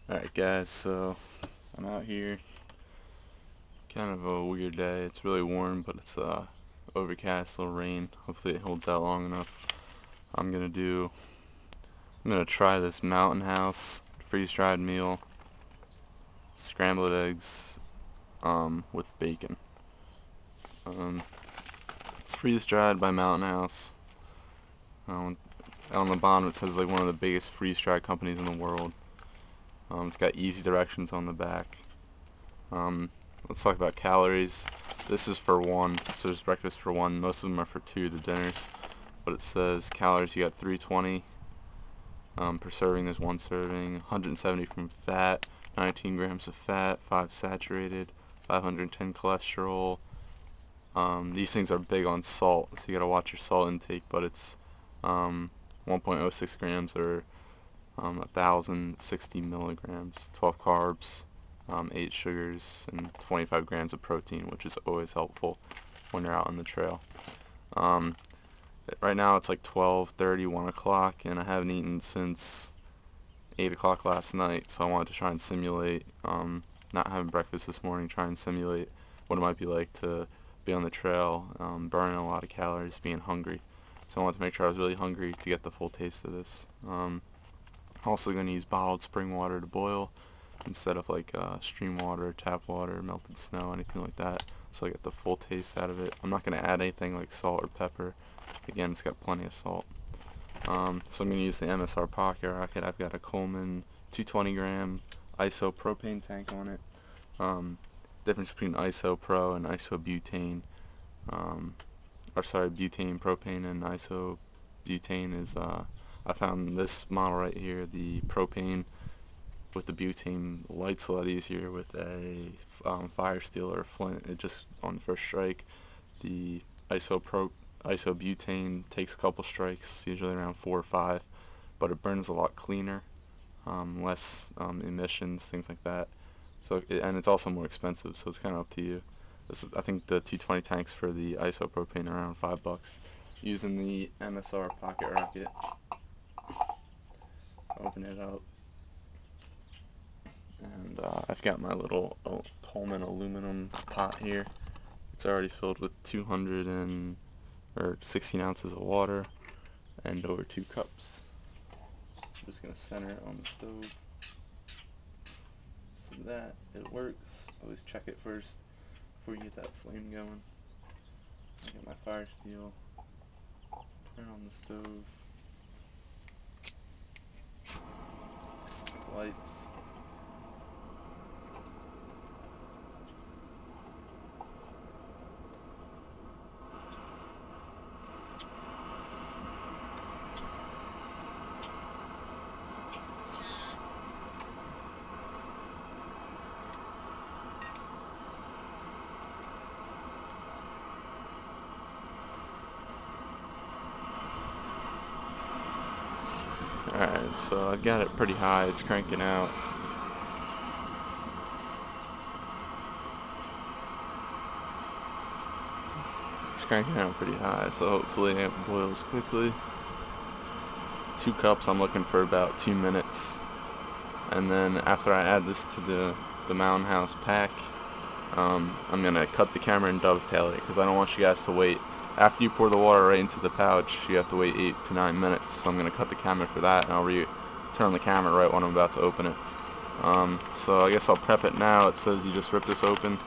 Alright guys, so I'm out here, kind of a weird day. It's really warm, but it's overcast, a little rain. Hopefully it holds out long enough. I'm gonna do, I'm gonna try this Mountain House freeze-dried meal, scrambled eggs, with bacon. Um, it's freeze-dried by Mountain House. Um, on the bottom it says like one of the biggest freeze-dried companies in the world. It's got easy directions on the back. Um, let's talk about calories. This is for one, so there's breakfast for one. Most of them are for two, the dinners. But it says calories, you got 320 per serving. There's one serving. 170 from fat, 19 grams of fat, 5 saturated, 510 cholesterol. These things are big on salt, so you gotta watch your salt intake. But it's 1.06 grams or 1,060 milligrams, 12 carbs, 8 sugars, and 25 grams of protein, which is always helpful when you're out on the trail. Um, right now it's like 12:30, 1 o'clock, and I haven't eaten since 8 o'clock last night, so I wanted to try and simulate, not having breakfast this morning, try and simulate what it might be like to be on the trail, burning a lot of calories, being hungry. So I wanted to make sure I was really hungry to get the full taste of this. Also going to use bottled spring water to boil instead of like stream water, tap water, melted snow, anything like that, so I get the full taste out of it. I'm not going to add anything like salt or pepper. Again, it's got plenty of salt. So I'm going to use the MSR Pocket Rocket. I've got a Coleman 220 gram isopropane tank on it. Difference between isopro and isobutane, butane propane and isobutane is I found this model right here, the propane with the butane lights a lot easier with a fire steel or a flint. It just on first strike. The isobutane takes a couple strikes, usually around 4 or 5, but it burns a lot cleaner, less emissions, things like that. So and it's also more expensive, so it's kind of up to you. I think the 220 tanks for the isopropane are around $5. Using the MSR Pocket Rocket, open it up, and I've got my little Coleman aluminum pot here. It's already filled with 16 ounces of water and over 2 cups. I'm just gonna center it on the stove so that it works. Always check it first before you get that flame going. I get my fire steel, turn on the stove, lights. Alright, so I've got it pretty high, it's cranking out. It's cranking out pretty high, so hopefully it boils quickly. 2 cups, I'm looking for about 2 minutes. And then after I add this to the Mountain House pack, I'm going to cut the camera and dovetail it, because I don't want you guys to wait. After you pour the water right into the pouch, you have to wait 8 to 9 minutes. So I'm going to cut the camera for that, and I'll turn the camera right when I'm about to open it. So I guess I'll prep it now. It says you just rip this open,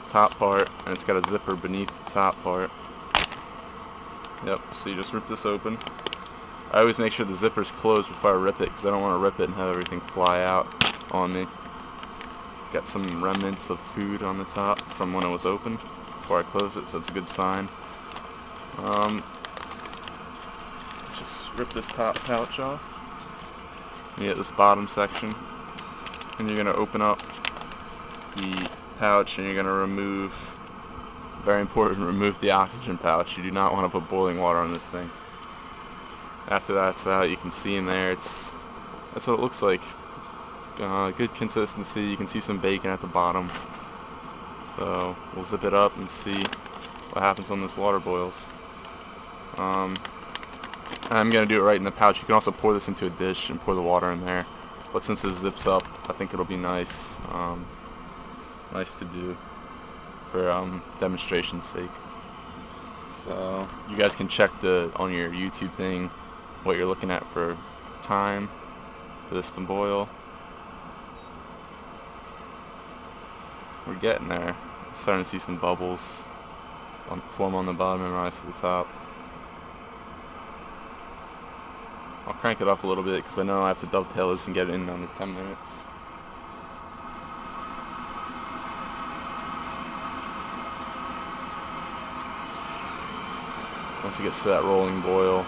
top part, and it's got a zipper beneath the top part. Yep, so you just rip this open. I always make sure the zipper's closed before I rip it, because I don't want to rip it and have everything fly out on me. Got some remnants of food on the top from when it was open before I close it, so it's a good sign. Just rip this top pouch off. You get this bottom section, and you're going to open up the pouch, and you're going to remove, very important, remove the oxygen pouch. You do not want to put boiling water on this thing. After that's out, you can see in there, that's what it looks like. Good consistency. You can see some bacon at the bottom. So we'll zip it up and see what happens when this water boils. I'm going to do it right in the pouch. You can also pour this into a dish and pour the water in there. but since it zips up, I think it'll be nice, nice to do for demonstration's sake. So you guys can check on your YouTube thing what you're looking at for time for this to boil. We're getting there. Starting to see some bubbles form on the bottom and rise to the top. I'll crank it up a little bit because I know I have to dovetail this and get it in under 10 minutes. Once it gets to that rolling boil,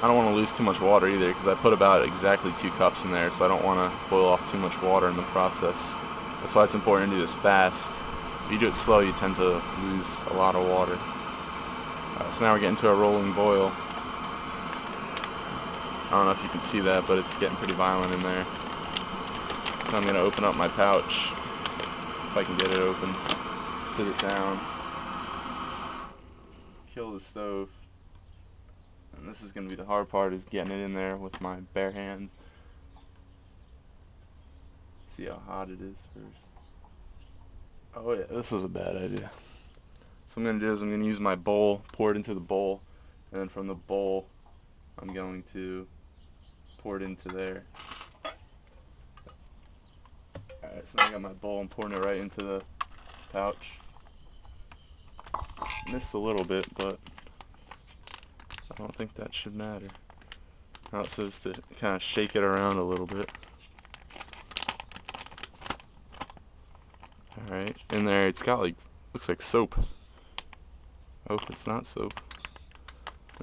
I don't want to lose too much water either because I put about exactly 2 cups in there, so I don't want to boil off too much water in the process. That's why it's important to do this fast. If you do it slow, you tend to lose a lot of water. So now we're getting to a rolling boil. I don't know if you can see that, but it's getting pretty violent in there. So I'm going to open up my pouch, if I can get it open, sit it down, kill the stove. And this is going to be the hard part, is getting it in there with my bare hands. See how hot it is first. Oh yeah, this was a bad idea. So what I'm going to do is I'm going to use my bowl, pour it into the bowl, and then from the bowl I'm going to pour it into there. Alright, so now I got my bowl, I'm pouring it right into the pouch. Missed a little bit, but I don't think that should matter. Now it says to kind of shake it around a little bit. Alright, in there it's got like, looks like soap. Oh, it's not soap.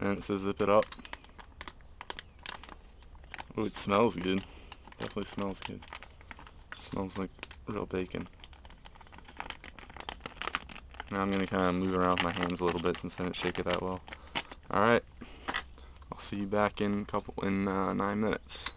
And it says zip it up. Oh, it smells good. Definitely smells good. It smells like real bacon. Now I'm going to kind of move around with my hands a little bit since I didn't shake it that well. Alright, I'll see you back in 9 minutes.